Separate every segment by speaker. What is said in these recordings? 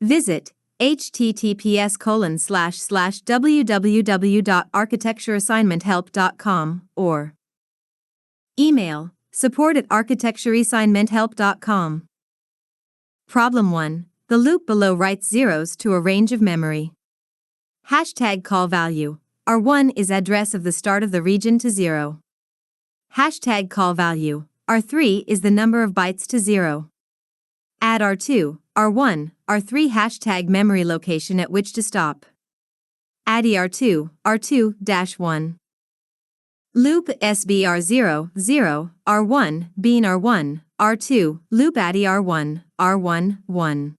Speaker 1: Visit https://www.architectureassignmenthelp.com or email support@architectureassignmenthelp.com. Problem 1. The loop below writes zeros to a range of memory. Hashtag call value. R1 is address of the start of the region to 0. Hashtag call value. R3 is the number of bytes to 0. Add R2, R1, R3 hashtag memory location at which to stop. Add R2, R2-1. Loop SBR0, 0, R1, bean R1, R2, loop ADI R1, R1, 1.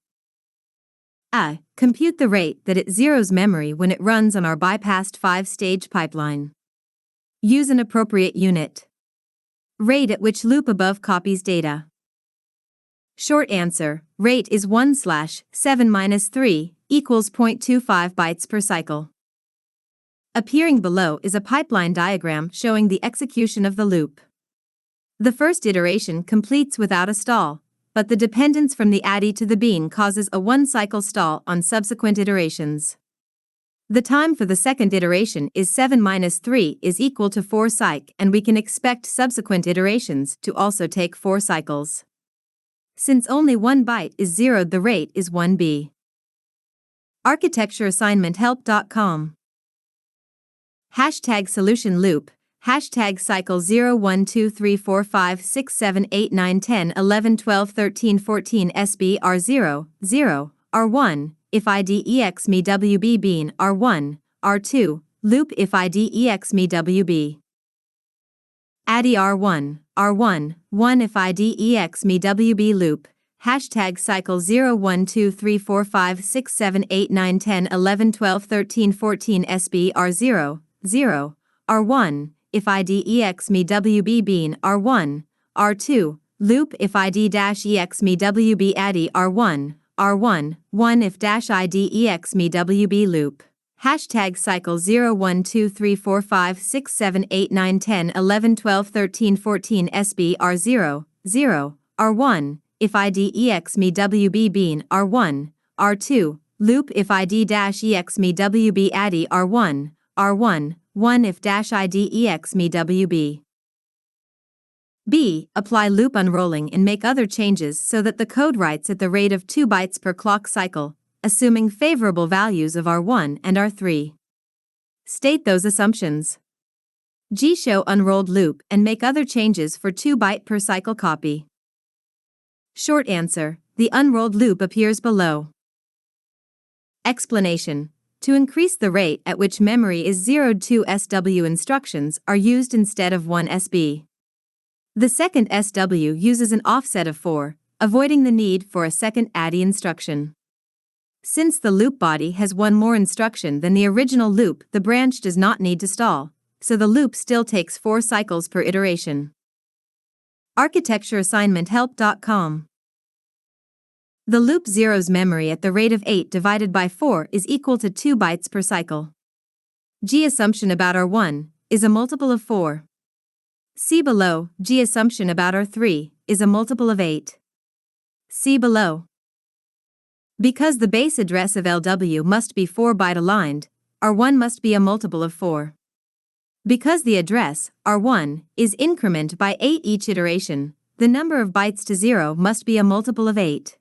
Speaker 1: Compute the rate that it zeros memory when it runs on our bypassed 5-stage pipeline. Use an appropriate unit. Rate at which loop above copies data. Short answer, rate is 1/7-3 equals 0.25 bytes per cycle. Appearing below is a pipeline diagram showing the execution of the loop. The first iteration completes without a stall, but the dependence from the ADI to the bean causes a 1-cycle stall on subsequent iterations. The time for the second iteration is 7-3 is equal to 4 cyc, and we can expect subsequent iterations to also take 4 cycles. Since only 1 byte is zeroed, the rate is 1B. ArchitectureAssignmentHelp.com. Hashtag solution loop. Hashtag cycle 0, 1, 2, 3, 4, 5, 6, 7, 8, 9, 10, 11, 12, 13, 14 SBR0, 0, R1, if IDEX me WB bean R1, R2, loop if IDEX me WB. ADI R1, R1, 1 if IDEX me WB loop. Hashtag cycle 0, 1, 2, 3, 4, 5, 6, 7, 8, 9, 10, 11, 12, 13, 14 SBR0, 0, R1, if IDEX me WB bean R1, R2, loop if ID-EX me WB ADI R1, R1, 1 if -IDEX me WB loop. Hashtag cycle 0, 1, 2, 3, 4, 5, 6, 7, 8, 9, 10, 11, 12, 13, 14 SBR0, 0, R1, if IDEX me WB bean R1, R2, loop if ID-EX me WB ADI R1, R1, 1 if -IDEX me WB. B. Apply loop unrolling and make other changes so that the code writes at the rate of 2 bytes per clock cycle, assuming favorable values of R1 and R3. State those assumptions. G. Show unrolled loop and make other changes for 2 byte per cycle copy. Short answer, the unrolled loop appears below. Explanation. To increase the rate at which memory is zeroed, 2 SW instructions are used instead of 1 SB. The second SW uses an offset of 4, avoiding the need for a second ADI instruction. Since the loop body has one more instruction than the original loop, the branch does not need to stall, so the loop still takes 4 cycles per iteration. ArchitectureAssignmentHelp.com. The loop zeros memory at the rate of 8 divided by 4 is equal to 2 bytes per cycle. G assumption about R1 is a multiple of 4. See below, G assumption about R3 is a multiple of 8. See below. Because the base address of LW must be 4-byte aligned, R1 must be a multiple of 4. Because the address, R1, is increment by 8 each iteration, the number of bytes to 0 must be a multiple of 8.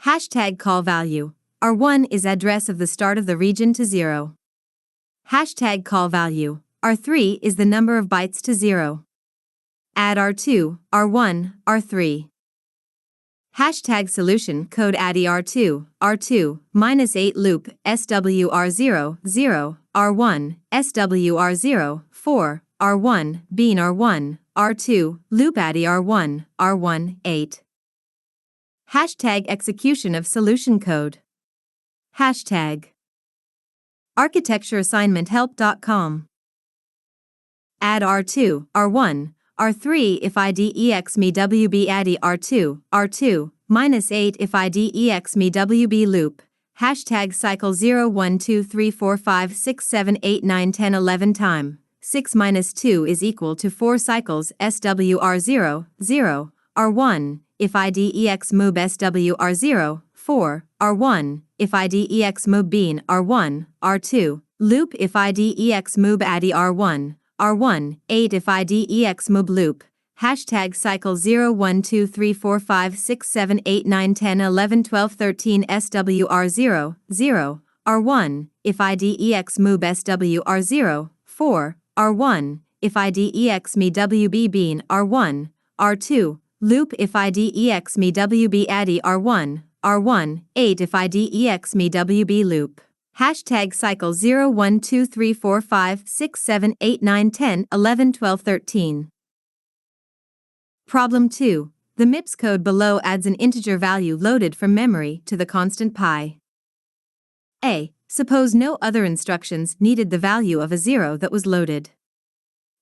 Speaker 1: Hashtag call value. R1 is address of the start of the region to 0. Hashtag call value. R3 is the number of bytes to 0. Add R2, R1, R3. Hashtag solution code ADI R2, R2, -8 loop SWR0, 0, R1, SWR0, 4, R1, bean R1, R2, loop ADI R1, R1, 8. Hashtag execution of solution code. Hashtag ArchitectureAssignmentHelp.com. Add R2, R1, R3 if IDEX me WB ADI R2, R2, -8 if IDEX me WB loop. Hashtag cycle 0, 1, 2, 3, 4, 5, 6, 7, 8, 9, 10, 11 time. 6 - 2 is equal to 4 cycles SWR0, 0, R1, if IDEX move SWR0, 4, R1, if IDEX move bean R1, R2, loop if IDEX move addy R1, R1, 8 if IDEX move loop. Hashtag cycle 0, 1, 2, 3, 4, 5, 6, 7, 8, 9, 10, 11, 12, 13 SWR0, 0, R1, if IDEX move SWR0, 4, R1, if IDEX me WB bean R1, R2, loop if IDEX me WB addy R1, R1, 8 if IDEX me WB loop. Hashtag cycle 0, 1, 2, 3, 4, 5, 6, 7, 8, 9, 10, 11, 12, 13. Problem 2. The MIPS code below adds an integer value loaded from memory to the constant pi. A. Suppose no other instructions needed the value of a 0 that was loaded.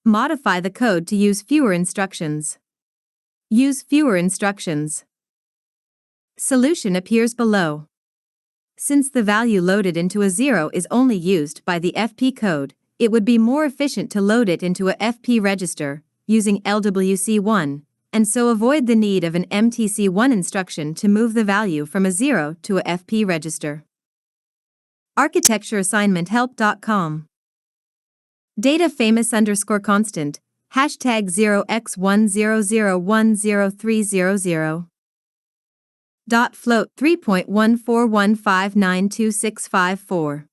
Speaker 1: Modify the code to use fewer instructions. Use fewer instructions. Solution appears below. Since the value loaded into a 0 is only used by the FP code, it would be more efficient to load it into a FP register, using LWC1, and so avoid the need of an MTC1 instruction to move the value from a 0 to a FP register. ArchitectureAssignmentHelp.com. Data famous_constant, hashtag 0x10010300. Dot float 3.14159264.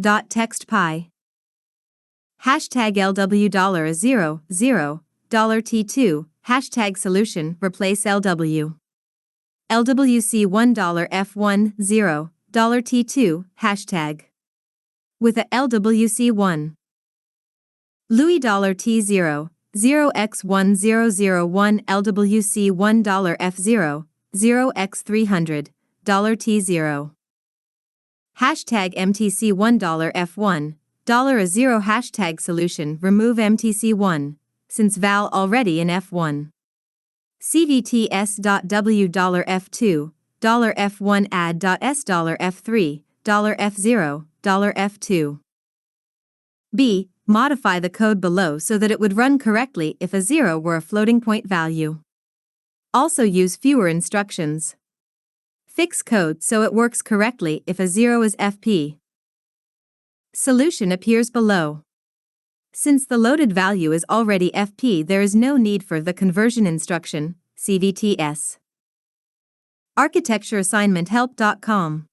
Speaker 1: Dot text pi. Hashtag LW $0, $0, $T2, hashtag solution, replace LW. LWC1 $F1, $0, $T2, hashtag. With a LWC1. Louis $T0, 0x1001 LWC1 $F0, 0x300, $T0. Hashtag MTC1 $F1, $0 hashtag solution, remove MTC1, since val already in F1. CVTS.W $F2, $F1 add.S $F3, $F0, $F2. B. Modify the code below so that it would run correctly if a 0 were a floating point value. Also use fewer instructions. Fix code so it works correctly if a 0 is FP. Solution appears below. Since the loaded value is already FP, there is no need for the conversion instruction, CVTS. ArchitectureAssignmentHelp.com.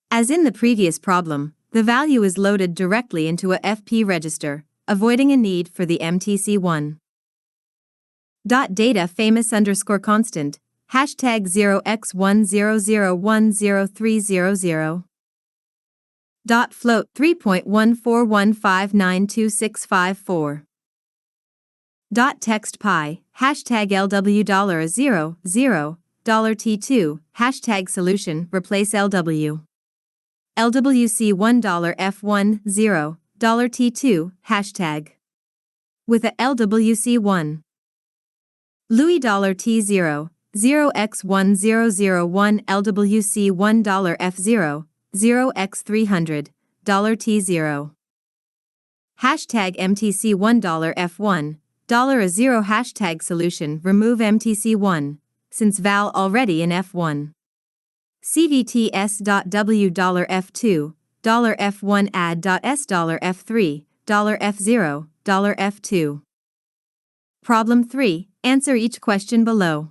Speaker 1: As in the previous problem, the value is loaded directly into a FP register, avoiding a need for the MTC1. Data famous_constant, hashtag 0x10010300. Dot float 3.14159264. Dot text pi, hashtag LW $0, $0, $T2, hashtag solution, replace LW. LWC1 $F1, $0, $T2, hashtag. With a LWC1. Louis $T0, 0x1001 LWC1 $F0, 0x300, $T0. Hashtag MTC1 $F1, $0 hashtag solution, remove MTC1, since val already in F1. CVTS.W $F2, $F1 add.S $F3, $F0, $F2. Problem 3. Answer each question below.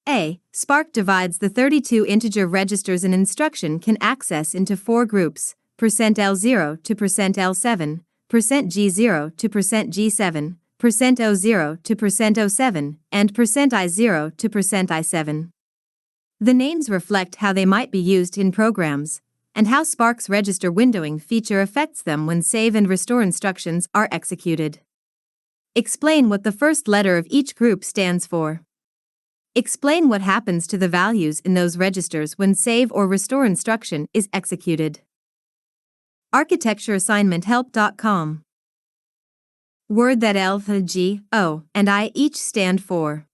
Speaker 1: A. Spark divides the 32 integer registers an instruction can access into 4 groups, %L0 to %L7, %G0 to %G7, %O0 to %O7, and %I0 to %I7. The names reflect how they might be used in programs, and how Spark's register windowing feature affects them when save and restore instructions are executed. Explain what the first letter of each group stands for. Explain what happens to the values in those registers when save or restore instruction is executed. ArchitectureAssignmentHelp.com. Word that L, G, O, and I each stand for.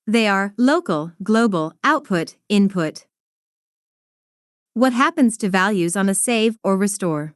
Speaker 1: They are local, global, output, input. What happens to values on a save or restore?